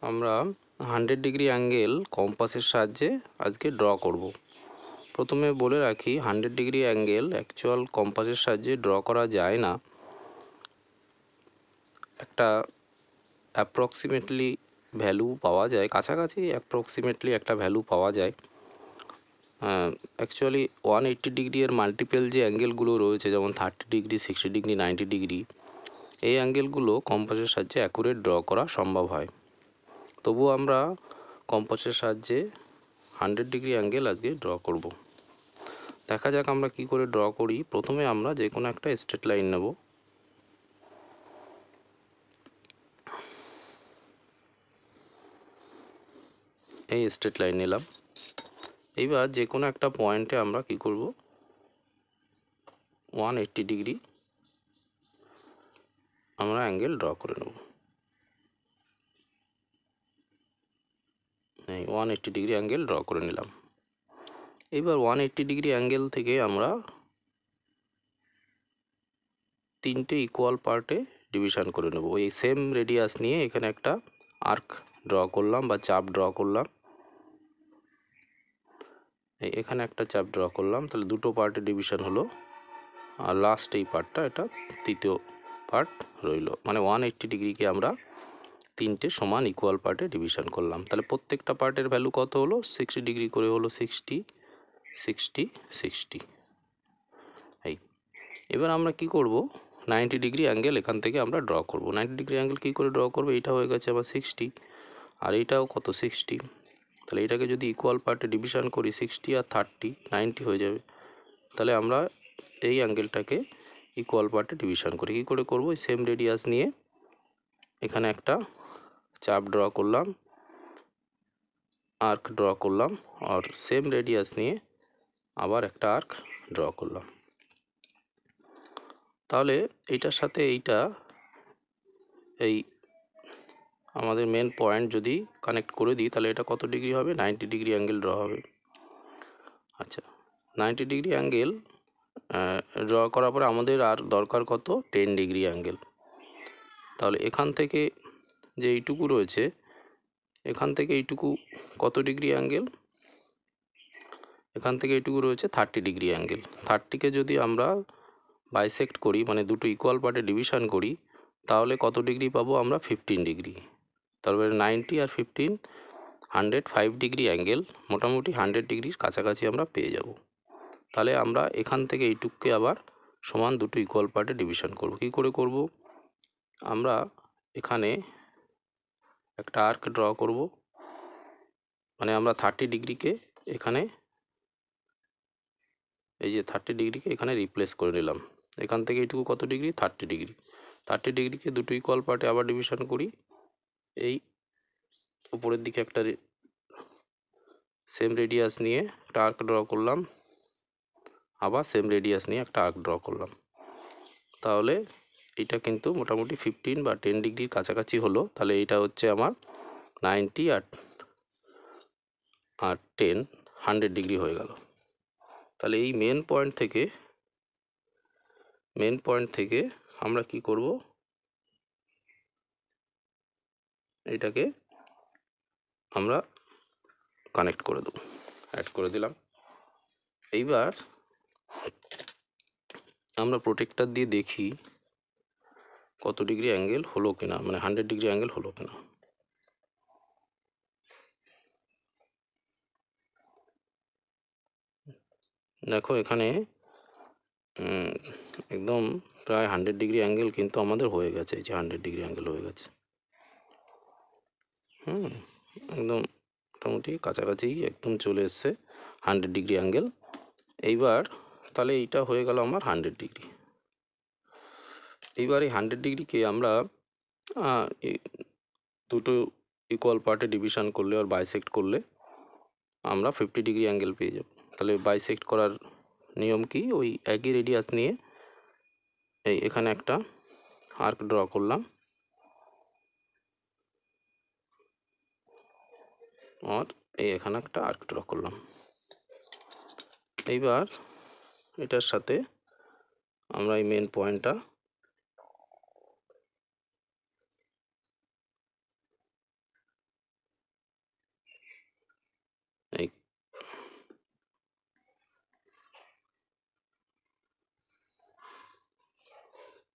আমরা 100 degree angle কম্পাসের সাহায্যে আজকে ড্র করব। প্রথমে বলে রাখি 100 ডিগ্রি অ্যাঙ্গেল অ্যাকচুয়াল কম্পাসের সাহায্যে ড্র করা যায় না। একটা অ্যাপ্রক্সিমেটলি ভ্যালু পাওয়া যায়, কাছাকাছি অ্যাপ্রক্সিমেটলি একটা ভ্যালু পাওয়া যায়। অ্যাকচুয়ালি 180 ডিগ্রি এর মাল্টিপল যে অ্যাঙ্গেলগুলো রয়েছে, যেমন 30 ডিগ্রি, 60 ডিগ্রি, 90 ডিগ্রি, এই অ্যাঙ্গেলগুলো কম্পাসের সাহায্যে অ্যাকুরেট ড্র করা সম্ভব হয়। তবুও আমরা কম্পাসের সাহায্যে 100 ডিগ্রি অ্যাঙ্গেল আজকে ড্র করব। দেখা যাক আমরা কি করে ড্র করি। প্রথমে আমরা যে কোনো একটা স্ট্রেট লাইন নেব। এই স্ট্রেট লাইন নিলাম। এইবার যে কোনো একটা পয়েন্টে আমরা কি করব, 180 ডিগ্রি আমরা অ্যাঙ্গেল ড্র করে নেব। এই 180 ডিগ্রি অ্যাঙ্গেল ড্র করে নিলাম। এইবার 180 ডিগ্রি অ্যাঙ্গেল থেকে আমরা তিনটে ইকুয়াল পার্টে ডিভিশন করে নেব। এই সেম রেডিয়াস নিয়ে এখানে একটা আর্ক ড্র করলাম বা চাপ ড্র করলাম। এখানে একটা চাপ ড্র করলাম, তাহলে দুটো পার্টে ডিভিশন হলো। আর লাস্ট এই পার্টটা, এটা তৃতীয় পার্ট রইল। মানে 180 ডিগ্রিকে আমরা তিনটে সমান ইকুয়াল পার্টে ডিভিশন করলাম। তাহলে প্রত্যেকটা পার্টের ভ্যালু কত হলো? 60 ডিগ্রি করে হলো। 60 60 60। এই এবার আমরা কি করব, 90 ডিগ্রি অ্যাঙ্গেল এখান থেকে আমরা ড্র করব। 90 ডিগ্রি অ্যাঙ্গেল কী করে ড্র করবো? এইটা হয়ে গেছে আবার 60, আর এইটাও কত? 60। তাহলে এটাকে যদি ইকুয়াল পার্টে ডিভিশন করি, 60 আর 30 90 হয়ে যাবে। তাহলে আমরা এই অ্যাঙ্গেলটাকে ইকুয়াল পার্টে ডিভিশন করি। কী করে করবো? সেম রেডিয়াস নিয়ে এখানে একটা চাপ ড্র করলাম, আর্ক ড্র করলাম, আর সেম রেডিয়াস নিয়ে আবার একটা আর্ক ড্র করলাম। তাহলে এইটার সাথে এইটা, এই আমাদের মেন পয়েন্ট যদি কানেক্ট করে দিই, তাহলে এটা কত ডিগ্রি হবে? 90 ডিগ্রি অ্যাঙ্গেল ড্র হবে। আচ্ছা, 90 ডিগ্রি অ্যাঙ্গেল ড্র করার পরে আমাদের আর দরকার কত? 10 ডিগ্রি অ্যাঙ্গেল। তাহলে এখান থেকে যে এইটুকু রয়েছে, এখান থেকে এইটুকু কত ডিগ্রি অ্যাঙ্গেল? এখান থেকে এইটুকু রয়েছে 30 ডিগ্রি অ্যাঙ্গেল। 30কে যদি আমরা বাইসেক্ট করি, মানে দুটো ইকুয়াল পার্টে ডিভিশন করি, তাহলে কত ডিগ্রি পাবো আমরা? 15 ডিগ্রি। তারপরে 90 আর 15 105 ডিগ্রি অ্যাঙ্গেল, মোটামুটি 100 ডিগ্রির কাছাকাছি আমরা পেয়ে যাব। তাহলে আমরা এখান থেকে এইটুকুকে আবার সমান দুটো ইকুয়াল পার্টে ডিভিশন করব। কী করে করব? আমরা এখানে একটা আর্ক ড্র করব। মানে আমরা 30 ডিগ্রিকে এখানে, এই যে 30 ডিগ্রিকে এখানে রিপ্লেস করে নিলাম। এখান থেকে এইটুকু কত ডিগ্রি? 30 ডিগ্রি। 30 ডিগ্রিকে দুটো ইকুয়াল পার্টে আবার ডিভিশন করি। এই উপরের দিকে একটা সেম রেডিয়াস নিয়ে একটা আর্ক ড্র করলাম, আবার সেম রেডিয়াস নিয়ে একটা আর্ক ড্র করলাম। তাহলে এটা কিন্তু মোটামুটি 15 বা 10 ডিগ্রির কাছাকাছি হলো। তাহলে এটা হচ্ছে আমার 90 আর 10 100 ডিগ্রি হয়ে গেল। তাহলে এই মেন পয়েন্ট থেকে আমরা কি করব, এটাকে আমরা কানেক্ট করে দেবো, অ্যাড করে দিলাম। এইবার আমরা প্রোটেক্টর দিয়ে দেখি কত ডিগ্রি অ্যাঙ্গেল হলো কিনা, মানে 100 ডিগ্রি অ্যাঙ্গেল হলো কিনা। দেখো এখানে একদম প্রায় 100 ডিগ্রি অ্যাঙ্গেল কিন্তু আমাদের হয়ে গেছে। এই যে 100 ডিগ্রি অ্যাঙ্গেল হয়ে গেছে। একদম মোটামুটি কাছাকাছি একদম চলে এসছে 100 ডিগ্রি অ্যাঙ্গেল। এইবার তাহলে এইটা হয়ে গেল আমার 100 ডিগ্রি। এইবার এই 100 ডিগ্রিকে আমরা দুটো ইকুয়াল পার্টে ডিভিশন করলে আর বাইসেক্ট করলে আমরা 50 ডিগ্রি অ্যাঙ্গেল পেয়ে যাব। তাহলে বাইসেক্ট করার নিয়ম কি? ওই একই রেডিয়াস নিয়ে এখানে একটা আর্ক ড্র করলাম, আর এখানে একটা আর্ক ড্র করলাম। এইবার এটার সাথে আমরা এই মেন পয়েন্টটা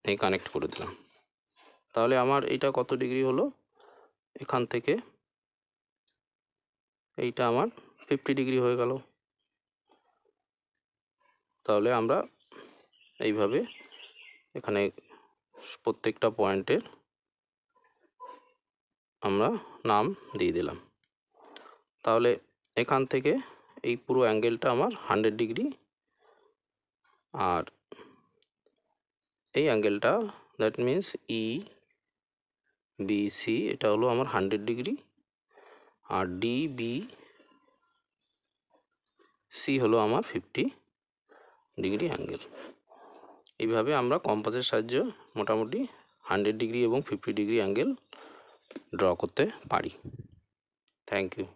এই কানেক্ট করে দিলাম। তাহলে আমার এইটা কত ডিগ্রি হলো, এখান থেকে এইটা আমার 50 ডিগ্রি হয়ে গেল। তাহলে আমরা এইভাবে এখানে প্রত্যেকটা পয়েন্টের আমরা নাম দিয়ে দিলাম। তাহলে এখান থেকে এই পুরো অ্যাঙ্গেলটা আমার 100 ডিগ্রি, আর এই অ্যাঙ্গেলটা that means E B C এটা হলো আমার 100 ডিগ্রি, আর ডি বি সি হলো আমার 50 ডিগ্রি অ্যাঙ্গেল। এইভাবে আমরা কম্পাসের সাহায্যে মোটামুটি 100 ডিগ্রি এবং 50 ডিগ্রি অ্যাঙ্গেল ড্র করতে পারি। Thank you.